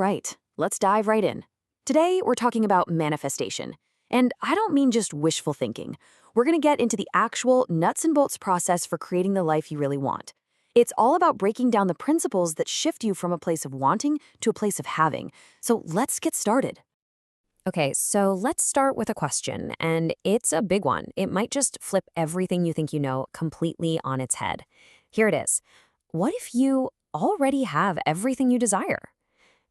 right, let's dive right in. Today, we're talking about manifestation. And I don't mean just wishful thinking. We're going to get into the actual nuts and bolts process for creating the life you really want. It's all about breaking down the principles that shift you from a place of wanting to a place of having. So let's get started. Okay, so let's start with a question, and it's a big one. It might just flip everything you think you know completely on its head. Here it is. What if you already have everything you desire?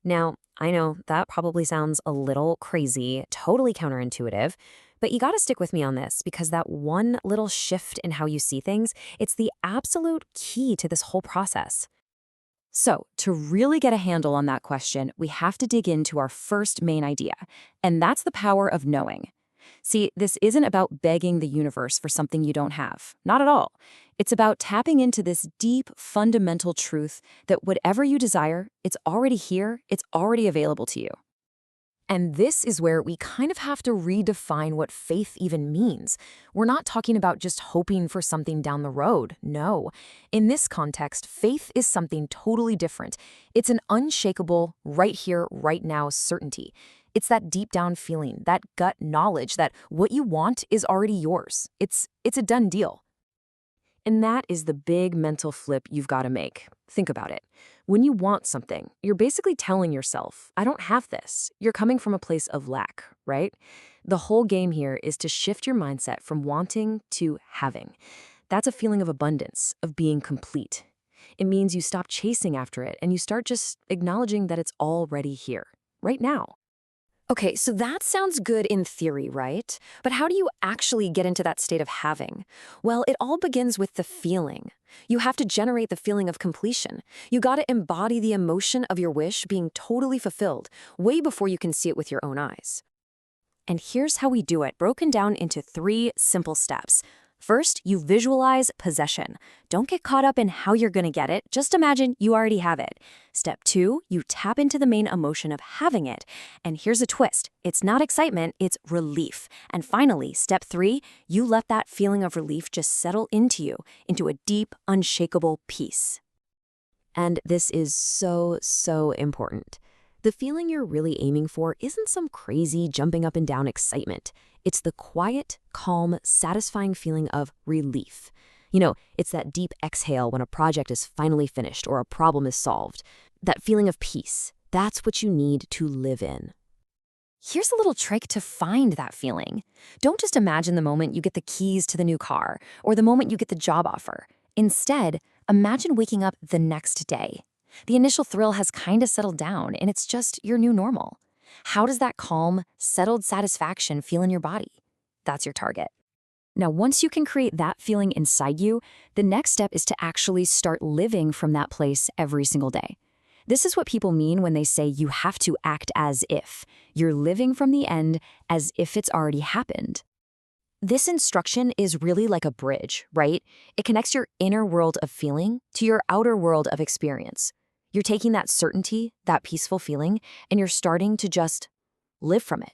Now, I know that probably sounds a little crazy, totally counterintuitive, but you gotta stick with me on this because that one little shift in how you see things, it's the absolute key to this whole process. So, to really get a handle on that question, we have to dig into our first main idea, and that's the power of knowing. See, this isn't about begging the universe for something you don't have. Not at all. It's about tapping into this deep, fundamental truth that whatever you desire, it's already here, it's already available to you. And this is where we kind of have to redefine what faith even means. We're not talking about just hoping for something down the road. No. In this context, faith is something totally different. It's an unshakable, right here, right now certainty. It's that deep down feeling, that gut knowledge that what you want is already yours. It's a done deal. And that is the big mental flip you've got to make. Think about it. When you want something, you're basically telling yourself, I don't have this. You're coming from a place of lack, right? The whole game here is to shift your mindset from wanting to having. That's a feeling of abundance, of being complete. It means you stop chasing after it and you start just acknowledging that it's already here, right now. Okay, so that sounds good in theory, right? But how do you actually get into that state of having? Well, it all begins with the feeling. You have to generate the feeling of completion. You gotta embody the emotion of your wish being totally fulfilled, way before you can see it with your own eyes. And here's how we do it, broken down into 3 simple steps. First, you visualize possession. Don't get caught up in how you're gonna get it, just imagine you already have it. Step 2, you tap into the main emotion of having it. And here's a twist. It's not excitement, it's relief. And finally, step 3, you let that feeling of relief just settle into you, into a deep, unshakable peace. And this is so important. The feeling you're really aiming for isn't some crazy jumping up and down excitement. It's the quiet, calm, satisfying feeling of relief. It's that deep exhale when a project is finally finished or a problem is solved. That feeling of peace, that's what you need to live in. Here's a little trick to find that feeling. Don't just imagine the moment you get the keys to the new car or the moment you get the job offer. Instead, imagine waking up the next day. The initial thrill has kind of settled down, and it's just your new normal. How does that calm, settled satisfaction feel in your body? That's your target. Now, once you can create that feeling inside you, the next step is to actually start living from that place every single day. This is what people mean when they say you have to act as if. You're living from the end as if it's already happened. This instruction is really like a bridge, right? It connects your inner world of feeling to your outer world of experience. You're taking that certainty, that peaceful feeling, and you're starting to just live from it.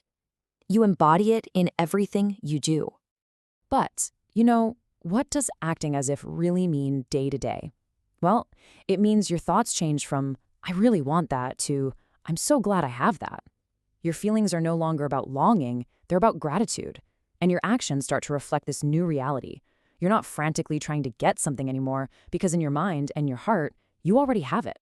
You embody it in everything you do. But, what does acting as if really mean day to day? Well, it means your thoughts change from, I really want that, to, I'm so glad I have that. Your feelings are no longer about longing, they're about gratitude. And your actions start to reflect this new reality. You're not frantically trying to get something anymore because in your mind and your heart, you already have it.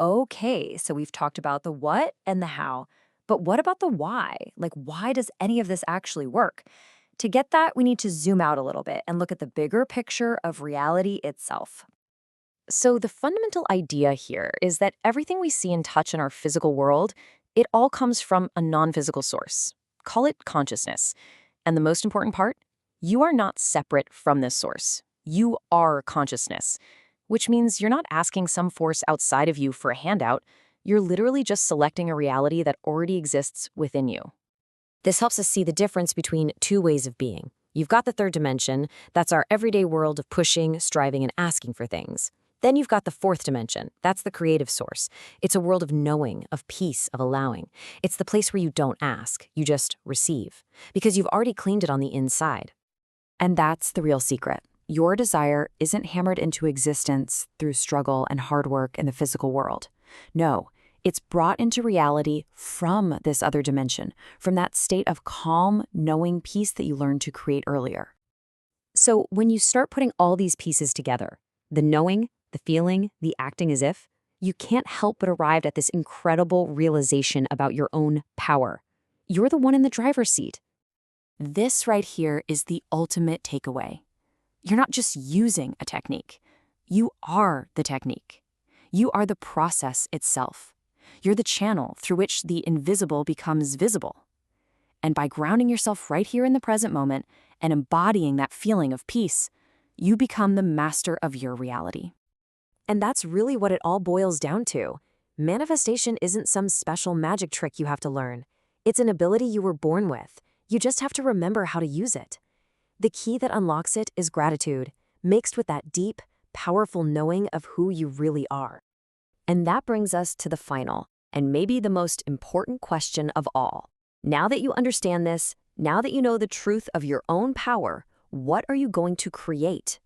Okay, so we've talked about the what and the how, but what about the why? Like, why does any of this actually work? To get that, we need to zoom out a little bit and look at the bigger picture of reality itself. So the fundamental idea here is that everything we see and touch in our physical world, it all comes from a non-physical source. Call it consciousness. And the most important part, you are not separate from this source. You are consciousness. Which means you're not asking some force outside of you for a handout. You're literally just selecting a reality that already exists within you. This helps us see the difference between 2 ways of being. You've got the 3rd dimension, that's our everyday world of pushing, striving, and asking for things. Then you've got the 4th dimension, that's the creative source. It's a world of knowing, of peace, of allowing. It's the place where you don't ask, you just receive, because you've already cleaned it on the inside. And that's the real secret. Your desire isn't hammered into existence through struggle and hard work in the physical world. No, It's brought into reality from this other dimension, from that state of calm, knowing peace that you learned to create earlier. So when you start putting all these pieces together, the knowing, the feeling, the acting as if, you can't help but arrive at this incredible realization about your own power. You're the one in the driver's seat. This right here is the ultimate takeaway. You're not just using a technique. You are the technique. You are the process itself. You're the channel through which the invisible becomes visible. And by grounding yourself right here in the present moment and embodying that feeling of peace, you become the master of your reality. And that's really what it all boils down to. Manifestation isn't some special magic trick you have to learn. It's an ability you were born with. You just have to remember how to use it. The key that unlocks it is gratitude, mixed with that deep, powerful knowing of who you really are. And that brings us to the final, and maybe the most important question of all. Now that you understand this, now that you know the truth of your own power, what are you going to create?